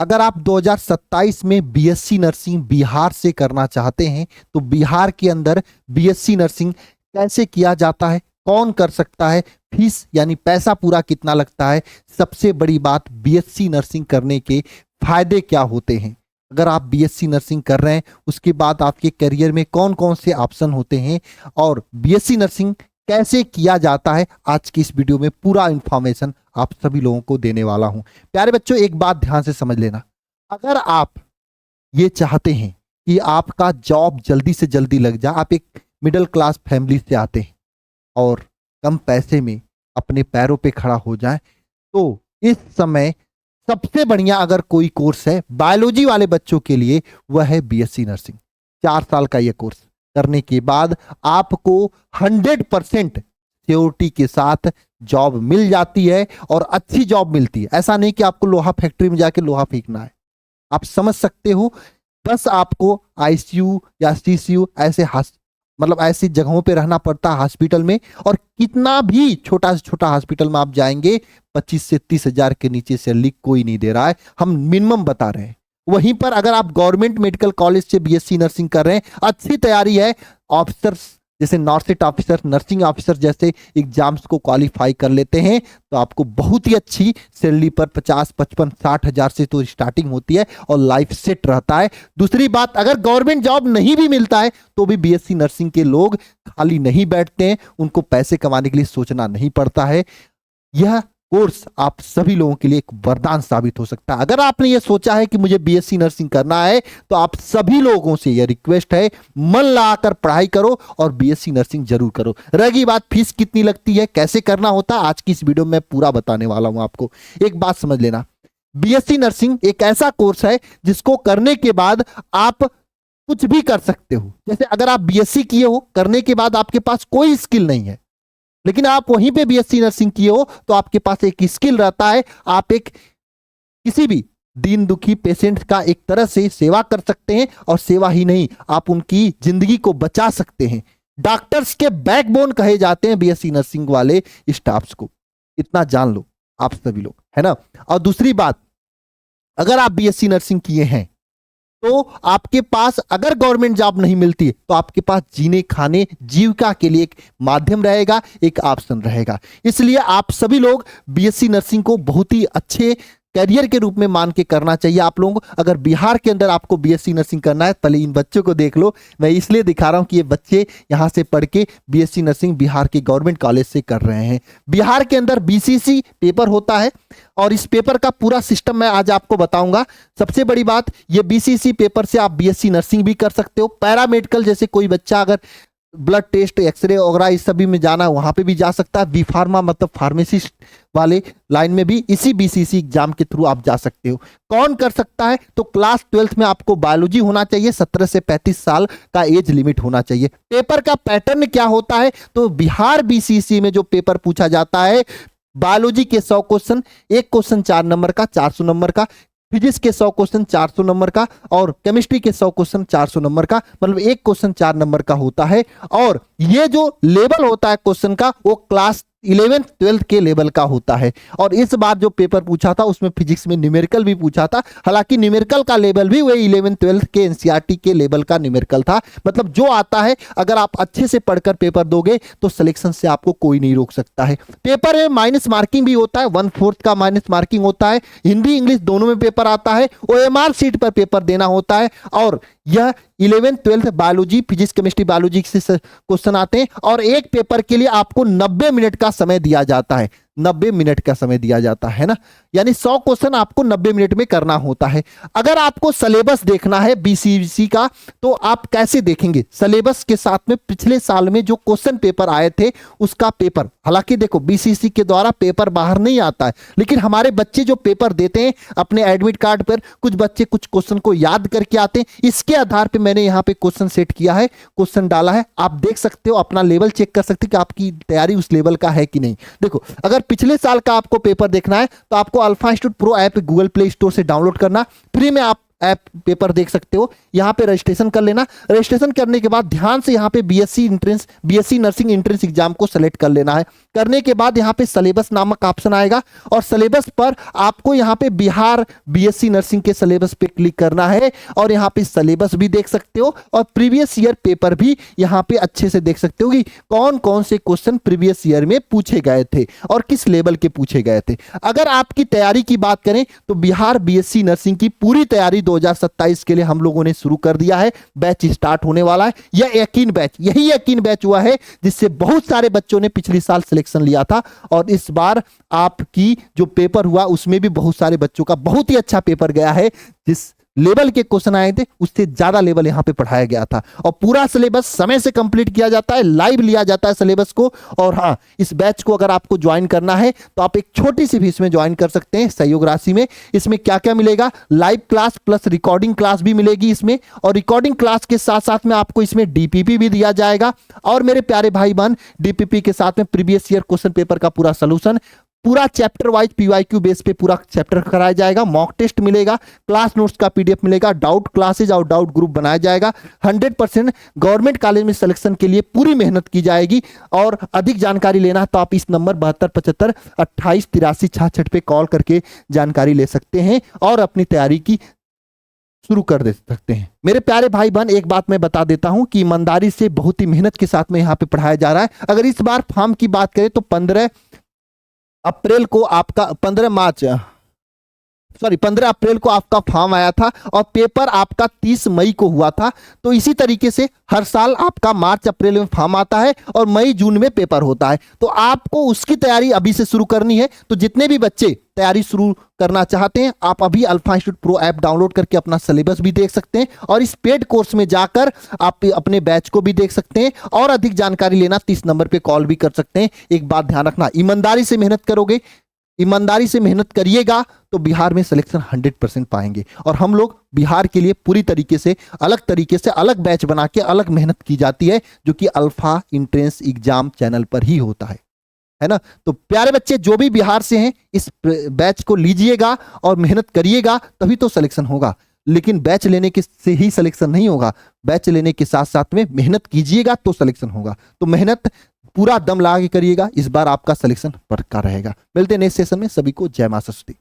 अगर आप 2027 में बीएससी नर्सिंग बिहार से करना चाहते हैं तो बिहार के अंदर बीएससी नर्सिंग कैसे किया जाता है, कौन कर सकता है, फीस यानी पैसा पूरा कितना लगता है, सबसे बड़ी बात बीएससी नर्सिंग करने के फायदे क्या होते हैं, अगर आप बीएससी नर्सिंग कर रहे हैं उसके बाद आपके करियर में कौन कौन से ऑप्शन होते हैं और बीएससी नर्सिंग कैसे किया जाता है, आज की इस वीडियो में पूरा इंफॉर्मेशन आप सभी लोगों को देने वाला हूं। प्यारे बच्चों, एक बात ध्यान से समझ लेना, अगर आप ये चाहते हैं कि आपका जॉब जल्दी से जल्दी लग जाए, आप एक मिडिल क्लास फैमिली से आते हैं और कम पैसे में अपने पैरों पे खड़ा हो जाए, तो इस समय सबसे बढ़िया अगर कोई कोर्स है बायोलॉजी वाले बच्चों के लिए वह है बीएससी नर्सिंग। 4 साल का यह कोर्स करने के बाद आपको 100% सिक्योरिटी के साथ जॉब मिल जाती है और अच्छी जॉब मिलती है। ऐसा नहीं कि आपको लोहा फैक्ट्री में जाके लोहा फेंकना है, आप समझ सकते हो। बस आपको आईसीयू या सीसीयू ऐसे मतलब ऐसी जगहों पे रहना पड़ता है हॉस्पिटल में, और कितना भी छोटा से छोटा हॉस्पिटल में आप जाएंगे 25 से 30 हजार के नीचे सैलरी कोई नहीं दे रहा है, हम मिनिमम बता रहे हैं। वहीं पर अगर आप गवर्नमेंट मेडिकल कॉलेज से बीएससी नर्सिंग कर रहे हैं, अच्छी तैयारी है, ऑफिसर्स जैसे नॉर्सिट ऑफिसर, नर्सिंग ऑफिसर जैसे एग्जाम्स को क्वालिफाई कर लेते हैं तो आपको बहुत ही अच्छी सैलरी पर 50, 55, 60 हजार से तो स्टार्टिंग होती है और लाइफ सेट रहता है। दूसरी बात, अगर गवर्नमेंट जॉब नहीं भी मिलता है तो भी बीएससी नर्सिंग के लोग खाली नहीं बैठते हैं, उनको पैसे कमाने के लिए सोचना नहीं पड़ता है। यह कोर्स आप सभी लोगों के लिए एक वरदान साबित हो सकता है। अगर आपने ये सोचा है कि मुझे बीएससी नर्सिंग करना है तो आप सभी लोगों से यह रिक्वेस्ट है, मन लगाकर पढ़ाई करो और बीएससी नर्सिंग जरूर करो। रही बात फीस कितनी लगती है, कैसे करना होता है, आज की इस वीडियो में पूरा बताने वाला हूं आपको। एक बात समझ लेना, बीएससी नर्सिंग एक ऐसा कोर्स है जिसको करने के बाद आप कुछ भी कर सकते हो। जैसे अगर आप बीएससी किए हो, करने के बाद आपके पास कोई स्किल नहीं है, लेकिन आप वहीं पे बीएससी नर्सिंग किए हो तो आपके पास एक स्किल रहता है, आप एक किसी भी दीन दुखी पेशेंट का एक तरह से सेवा कर सकते हैं, और सेवा ही नहीं, आप उनकी जिंदगी को बचा सकते हैं। डॉक्टर्स के बैकबोन कहे जाते हैं बीएससी नर्सिंग वाले स्टाफ्स को, इतना जान लो आप सभी लोग, है ना। और दूसरी बात, अगर आप बीएससी नर्सिंग किए हैं तो आपके पास अगर गवर्नमेंट जॉब नहीं मिलती तो आपके पास जीने खाने जीविका के लिए एक माध्यम रहेगा, एक ऑप्शन रहेगा। इसलिए आप सभी लोग बीएससी नर्सिंग को बहुत ही अच्छे कैरियर के रूप में मान के करना चाहिए आप लोगों को। अगर बिहार के अंदर आपको बीएससी नर्सिंग करना है, पहले इन बच्चों को देख लो। मैं इसलिए दिखा रहा हूं कि ये बच्चे यहां से पढ़ के बीएससी नर्सिंग बिहार के गवर्नमेंट कॉलेज से कर रहे हैं। बिहार के अंदर बीसीसी पेपर होता है और इस पेपर का पूरा सिस्टम मैं आज आपको बताऊंगा। सबसे बड़ी बात, ये बीसीसी पेपर से आप बीएससी नर्सिंग भी कर सकते हो। पैरामेडिकल जैसे कोई बच्चा अगर ब्लड टेस्ट, एक्सरे वगैरह इस सभी में जाना, वहां पे भी जा सकता है। बी फार्मा मतलब फार्मेसिस्ट वाले लाइन में भी इसी बीसीसी एग्जाम के थ्रू आप जा सकते हो। कौन कर सकता है, तो क्लास 12th में आपको बायोलॉजी होना चाहिए, 17 से 35 साल का एज लिमिट होना चाहिए। पेपर का पैटर्न क्या होता है, तो बिहार बीसीसी में जो पेपर पूछा जाता है, बायोलॉजी के 100 क्वेश्चन, एक क्वेश्चन 4 नंबर का 400 नंबर का, फिजिक्स के 100 क्वेश्चन 400 नंबर का, और केमिस्ट्री के 100 क्वेश्चन 400 नंबर का, मतलब एक क्वेश्चन 4 नंबर का होता है। और ये जो लेवल होता है क्वेश्चन का, वो क्लास 11th 12th के लेवल का होता है। और इस बार जो पेपर पूछा था उसमें फिजिक्स में न्यूमेरिकल भी पूछा था, हालांकि न्यूमेरिकल का लेवल भी वही 11th 12th के एनसीईआरटी के लेवल का न्यूमेरिकल था। मतलब जो आता है, अगर आप अच्छे से पढ़कर पेपर दोगे तो सिलेक्शन से आपको कोई नहीं रोक सकता है। पेपर में माइनस मार्किंग भी होता है, 1/4 का माइनस मार्किंग होता है। हिंदी इंग्लिश दोनों में पेपर आता है, ओएमआर सीट पर पेपर देना होता है। और यह 11th 12th biology, physics chemistry biology से क्वेश्चन आते हैं, और एक पेपर के लिए आपको 90 मिनट का समय दिया जाता है। 90 मिनट का समय दिया जाता है ना, यानी 100 क्वेश्चन आपको 90 मिनट में करना होता है। अगर आपको सिलेबस देखना है बीसीसी का, तो आप कैसे देखेंगे, सिलेबस के साथ में पिछले साल में जो क्वेश्चन पेपर आए थे उसका पेपर, हालांकि देखो बीसीसी के द्वारा पेपर बाहर नहीं आता है, लेकिन हमारे बच्चे जो पेपर देते हैं अपने एडमिट कार्ड पर, कुछ बच्चे कुछ क्वेश्चन को याद करके आते हैं। इसके आधार पर मैंने यहाँ पे क्वेश्चन सेट किया है, क्वेश्चन डाला है, आप देख सकते हो, अपना लेवल चेक कर सकते हो कि आपकी तैयारी उस लेवल का है कि नहीं। देखो, अगर पिछले साल का आपको पेपर देखना है तो आपको alpha institute pro app Google play store से डाउनलोड करना, फ्री में आप ऐप पेपर देख सकते हो। यहां पे रजिस्ट्रेशन कर लेना, रजिस्ट्रेशन करने के बाद ध्यान से यहां पे बीएससी नर्सिंग एंट्रेंस एग्जाम को सेलेक्ट कर लेना है। करने के बाद यहाँ पे सिलेबस नामक ऑप्शन आएगा और सिलेबस पर आपको यहाँ पे बिहार बीएससी नर्सिंग के सिलेबस पे क्लिक करना है और यहाँ पे सिलेबस भी देख सकते हो और प्रीवियस ईयर पेपर भी यहाँ पे अच्छे से देख सकते हो कि कौन कौन से क्वेश्चन प्रीवियस ईयर में पूछे गए थे और किस लेवल के पूछे गए थे। अगर आपकी तैयारी की बात करें तो बिहार बीएससी नर्सिंग की पूरी तैयारी 2027 के लिए हम लोगों ने शुरू कर दिया है। बैच स्टार्ट होने वाला है। यह यकीन बैच, यही यकीन बैच हुआ है जिससे बहुत सारे बच्चों ने पिछले साल सिलेक्शन लिया था और इस बार आपकी जो पेपर हुआ उसमें भी बहुत सारे बच्चों का बहुत ही अच्छा पेपर गया है। जिस लेवल के क्वेश्चन आए थे उससे ज्यादा लेवल यहां पे पढ़ाया गया था और पूरा सिलेबस समय से कंप्लीट किया जाता है, लाइव लिया जाता है सिलेबस को। और हाँ, इस बैच को अगर आपको ज्वाइन करना है तो आप एक छोटी सी फीस में ज्वाइन कर सकते हैं सहयोग राशि में। इसमें क्या क्या मिलेगा, live class plus recording class भी मिलेगी इसमें और रिकॉर्डिंग क्लास के साथ साथ में आपको इसमें डीपीपी भी दिया जाएगा और मेरे प्यारे भाई बहन डीपीपी के साथ में प्रीवियस ईयर क्वेश्चन पेपर का पूरा सोल्यूशन, पूरा चैप्टर वाइज पीवाईक्यू बेस पे पूरा चैप्टर कराया जाएगा, मॉक टेस्ट मिलेगा, क्लास नोट्स का पीडीएफ मिलेगा, डाउट क्लासेज और डाउट ग्रुप बनाया जाएगा। 100% गवर्नमेंट कॉलेज में सिलेक्शन के लिए पूरी मेहनत की जाएगी। और अधिक जानकारी लेना है तो आप इस नंबर 7275 28 83 66 पे कॉल करके जानकारी ले सकते हैं और अपनी तैयारी की शुरू कर दे सकते हैं। मेरे प्यारे भाई बहन, एक बात मैं बता देता हूं कि ईमानदारी से बहुत ही मेहनत के साथ में यहाँ पे पढ़ाया जा रहा है। अगर इस बार फॉर्म की बात करें तो 15 अप्रैल को आपका 15 अप्रैल को आपका फॉर्म आया था और पेपर आपका 30 मई को हुआ था। तो इसी तरीके से हर साल आपका मार्च अप्रैल में फॉर्म आता है और मई जून में पेपर होता है। तो आपको उसकी तैयारी अभी से शुरू करनी है। तो जितने भी बच्चे तैयारी शुरू करना चाहते हैं आप अभी alpha institute pro app download करके अपना सिलेबस भी देख सकते हैं और इस पेड कोर्स में जाकर आप अपने बैच को भी देख सकते हैं और अधिक जानकारी लेना 30 नंबर पे कॉल भी कर सकते हैं। एक बात ध्यान रखना, ईमानदारी से मेहनत करोगे, ईमानदारी से मेहनत करिएगा तो बिहार में सिलेक्शन 100% पाएंगे। और हम लोग बिहार के लिए पूरी तरीके से अलग बैच बना के अलग मेहनत की जाती है जो कि अल्फा एंट्रेंस एग्जाम चैनल पर ही होता है ना। तो प्यारे बच्चे जो भी बिहार से हैं इस बैच को लीजिएगा और मेहनत करिएगा तभी तो सिलेक्शन होगा। लेकिन बैच लेने के से ही सिलेक्शन नहीं होगा, बैच लेने के साथ साथ में मेहनत कीजिएगा तो सिलेक्शन होगा। तो मेहनत पूरा दम लगा के करिएगा, इस बार आपका सिलेक्शन पक्का रहेगा। मिलते हैं नेक्स्ट सेशन में। सभी को जय मां सरस्वती।